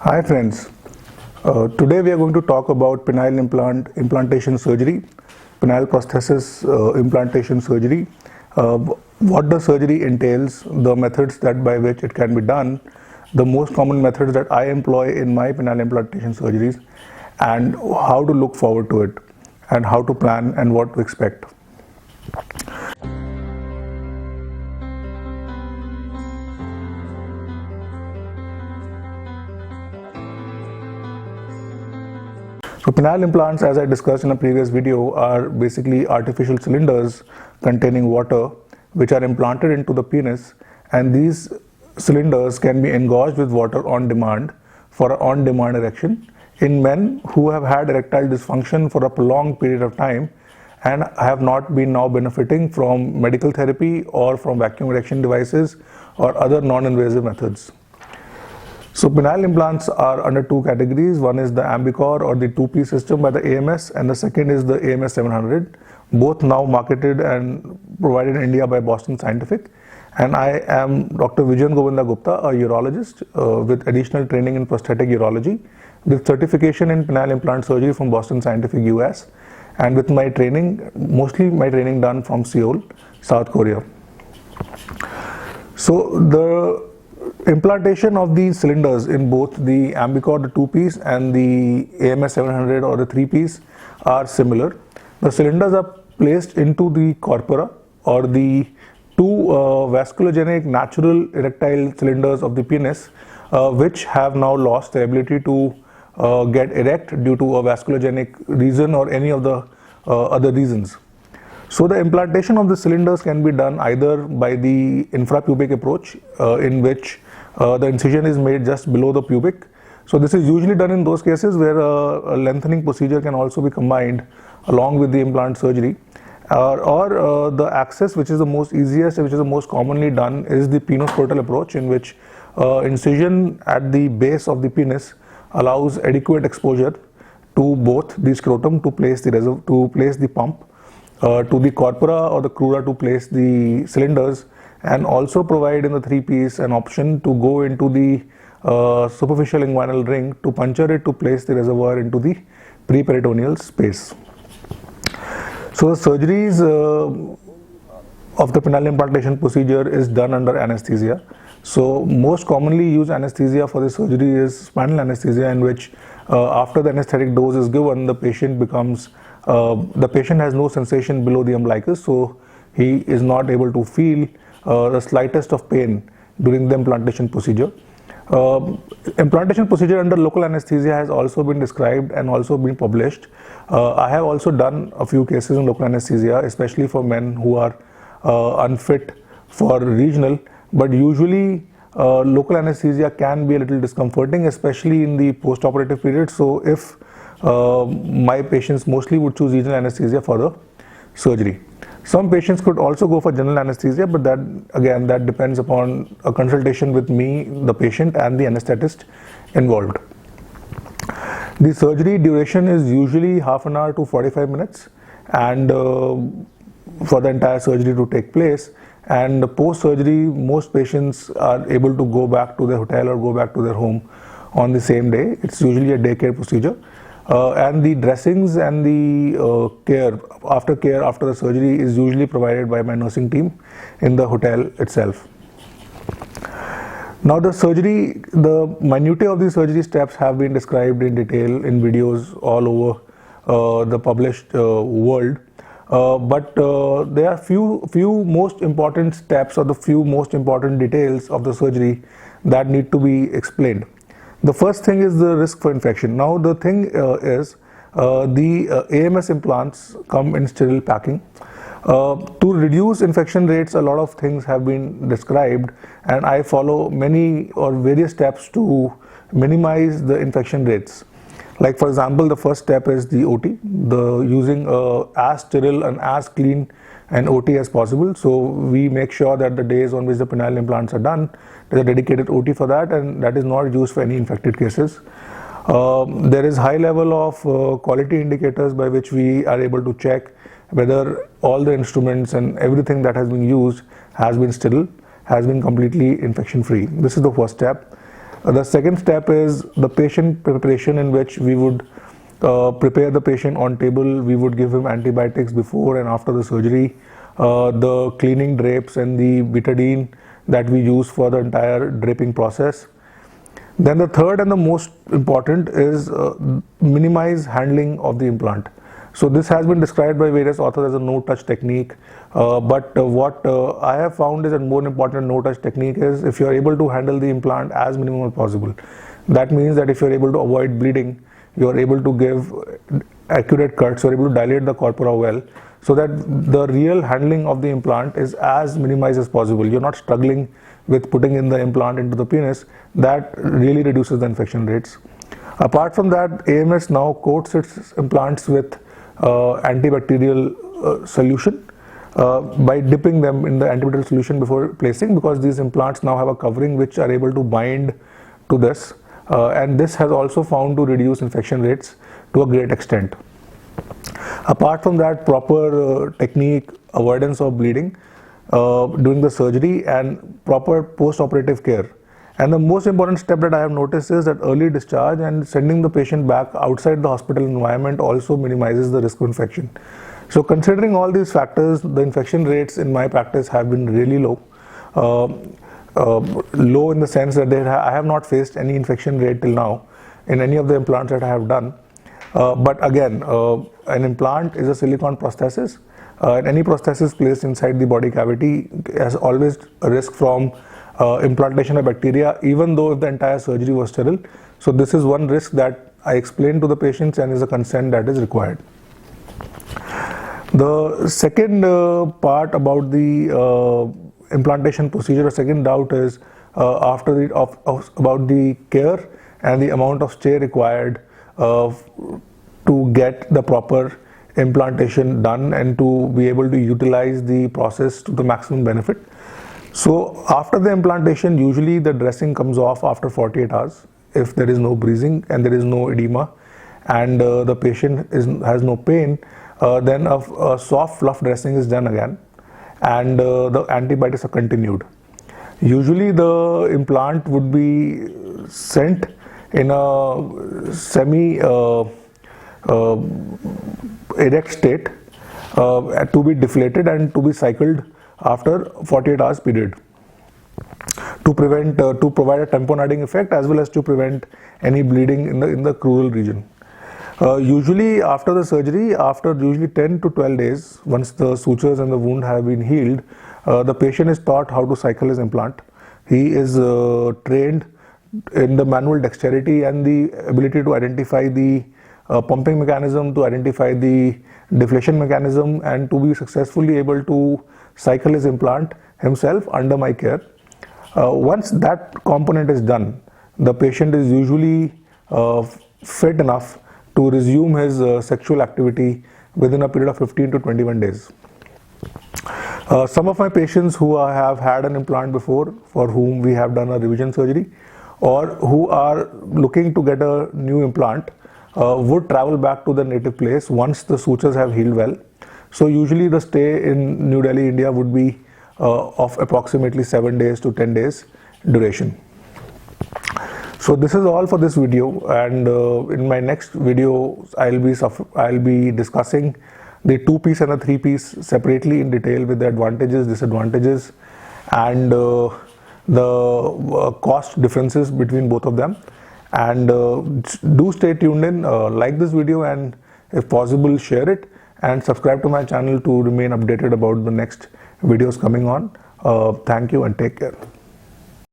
Hi friends, today we are going to talk about penile implantation surgery, penile prosthesis implantation surgery, what the surgery entails, the methods that by which it can be done, the most common methods that I employ in my penile implantation surgeries, and how to look forward to it, and how to plan and what to expect. So penile implants, as I discussed in a previous video, are basically artificial cylinders containing water which are implanted into the penis, and these cylinders can be engorged with water on demand for an on-demand erection in men who have had erectile dysfunction for a prolonged period of time and have not been now benefiting from medical therapy or from vacuum erection devices or other non-invasive methods. So penile implants are under two categories. One is the Ambicor or the two-piece system by the AMS, and the second is the AMS 700, both now marketed and provided in India by Boston Scientific. And I am Dr. Vijayan Govinda Gupta, a urologist with additional training in prosthetic urology, with certification in penile implant surgery from Boston Scientific US, and with my training, mostly my training done from Seoul, South Korea. So the implantation of these cylinders in both the Ambicor, the two-piece, and the AMS 700 or the three-piece are similar. The cylinders are placed into the corpora or the two vasculogenic natural erectile cylinders of the penis, which have now lost their ability to get erect due to a vasculogenic reason or any of the other reasons. So the implantation of the cylinders can be done either by the infrapubic approach, in which the incision is made just below the pubic. So this is usually done in those cases where a lengthening procedure can also be combined along with the implant surgery. Or the access, which is the most easiest, which is the most commonly done, is the penoscrotal approach, in which incision at the base of the penis allows adequate exposure to both the scrotum to place the pump, to the corpora or the crura to place the cylinders, and also provide in the three-piece an option to go into the superficial inguinal ring to puncture it to place the reservoir into the preperitoneal space. So the surgeries of the penile implantation procedure is done under anesthesia. So most commonly used anesthesia for this surgery is spinal anesthesia, in which after the anesthetic dose is given, the patient has no sensation below the umbilicus, so he is not able to feel the slightest of pain during the implantation procedure. Implantation procedure under local anesthesia has also been described and also been published. I have also done a few cases in local anesthesia, especially for men who are unfit for regional, but usually local anesthesia can be a little discomforting, especially in the post-operative period. So if my patients mostly would choose regional anesthesia for the surgery. Some patients could also go for general anesthesia, but that depends upon a consultation with me, the patient, and the anesthetist involved. The surgery duration is usually half an hour to 45 minutes, and for the entire surgery to take place. And post-surgery, most patients are able to go back to their hotel or go back to their home on the same day. It's usually a day care procedure. And the dressings and the care after the surgery is usually provided by my nursing team in the hotel itself. Now the surgery, the minutiae of the surgery steps have been described in detail in videos all over the published world. But there are few most important steps or the few most important details of the surgery that need to be explained. The first thing is the risk for infection. Now the thing is the AMS implants come in sterile packing. To reduce infection rates, a lot of things have been described, and I follow many or various steps to minimize the infection rates. Like for example, the first step is the OT, using as sterile and as clean an OT as possible. So we make sure that the days on which the penile implants are done, there's a dedicated OT for that, and that is not used for any infected cases. There is high level of quality indicators by which we are able to check whether all the instruments and everything that has been used has been sterile, has been completely infection free. This is the first step. The second step is the patient preparation, in which we would prepare the patient on table. We would give him antibiotics before and after the surgery, the cleaning drapes and the betadine that we use for the entire draping process. Then the third and the most important is minimize handling of the implant. So this has been described by various authors as a no-touch technique, but what I have found is a more important no-touch technique is if you are able to handle the implant as minimum as possible. That means that if you are able to avoid bleeding, you are able to give accurate cuts, you are able to dilate the corpora well, so that the real handling of the implant is as minimized as possible. You're not struggling with putting in the implant into the penis. That really reduces the infection rates. Apart from that, AMS now coats its implants with antibacterial solution by dipping them in the antibacterial solution before placing, because these implants now have a covering which are able to bind to this, and this has also found to reduce infection rates to a great extent. Apart from that, proper technique, avoidance of bleeding during the surgery, and proper post-operative care. And the most important step that I have noticed is that early discharge and sending the patient back outside the hospital environment also minimizes the risk of infection. So considering all these factors, the infection rates in my practice have been really low. Low in the sense that I have not faced any infection rate till now in any of the implants that I have done. But again, an implant is a silicone prosthesis. And any prosthesis placed inside the body cavity has always a risk from implantation of bacteria, even though if the entire surgery was sterile. So this is one risk that I explain to the patients and is a consent that is required. The second part about the implantation procedure, a second doubt is about the care and the amount of stay required to get the proper implantation done and to be able to utilize the process to the maximum benefit. So after the implantation, usually the dressing comes off after 48 hours if there is no bruising and there is no edema and the patient has no pain. Then a soft fluff dressing is done again, and the antibiotics are continued. Usually the implant would be sent in a semi erect state to be deflated and to be cycled after 48 hours period to prevent to provide a tamponading effect as well as to prevent any bleeding in the crural region. Usually after the surgery, after usually 10 to 12 days, once the sutures and the wound have been healed, the patient is taught how to cycle his implant. He is trained in the manual dexterity and the ability to identify the pumping mechanism, to identify the deflation mechanism, and to be successfully able to cycle his implant himself under my care. Once that component is done, the patient is usually fit enough to resume his sexual activity within a period of 15 to 21 days. Some of my patients who have had an implant before, for whom we have done a revision surgery, or who are looking to get a new implant, would travel back to the native place once the sutures have healed well. So usually the stay in New Delhi, India would be of approximately 7 days to 10 days duration. So this is all for this video, and in my next video I'll be discussing the 2-piece and a 3-piece separately in detail with the advantages, disadvantages, and the cost differences between both of them. And do stay tuned in, like this video, and if possible share it, and subscribe to my channel to remain updated about the next videos coming on. Thank you and take care.